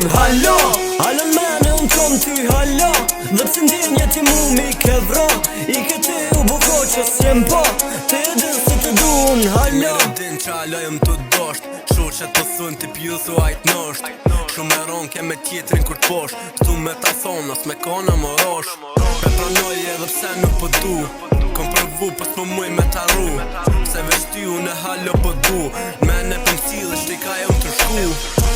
dun. Hallo, hallo mene unë kom ty, hallo. Dhe pse ndjenja ti mu mi ke vra. I këti u buko që s'jem po. Ti e din se të dun, hallo. Mire din që alojëm të dosht. Shoqet të thun t'i pjuthu ajt nosht. Shumë e ron ke me tjetrin kur t'posht. Këtu me ta thonë as me kona më rosh. Me pranoj edhe pse nuk po du. Kom provu pas më muj me t'arru. Se veç ty unë e hallo po du. Mene për m'cilë shti ka jom të shku.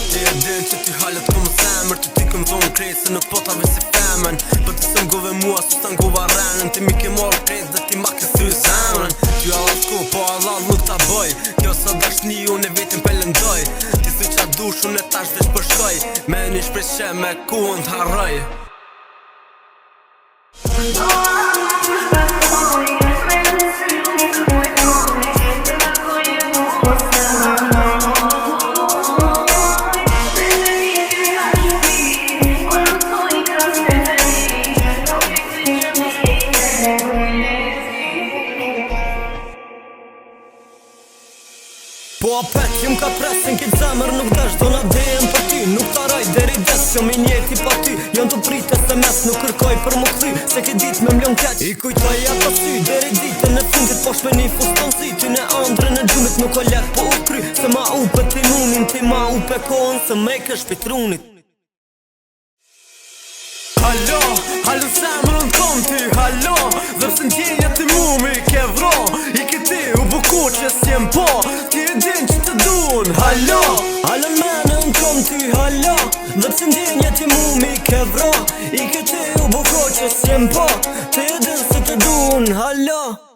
Ti e din që ty hallet kom zemër. Që ti këm thonë krejt se nuk po t'ave si femen. Për të sëm gove mua su s'tan gova renën. Ti mi ke marrë krejt dhe ti ma ke thy zemrën. Ty allat ku po allat nuk ta boj. Kjo sa dashni unë e vetin pëllëndoj. Ti thuj qa dush unë e tash veç përshkoj. Me një shpreshe me ku unë t'harroj. Po apet, jem ka presin kitë zemër nuk dash do na dejem për ty. Nuk t'araj deri des, jom i njeti pa ty. Jon të prit SMS, nuk kërkoj për mu këthy. Se ke dit me mlion keq, i kujtoj ato sy. Deri ditën e fundit po shpeni fuston si. Ty në andre në gjumit nuk o let po u kry. Se ma upe ti nunin, ti ma upe kohën. Se me ke shpitrunit. Hallo, hallo zemër unë kom ty, hallo. Dhe pse ndjenja ti mu mi ke vro. I këti u bukur që s'jem po. Ti e din që të dun. Hallo, hallo mene unë kom ty, hallo. Dhe pse ndjenja ti mu mi ke vro. I këti u bukur që s'jem po. Ti e din se të dun, hallo.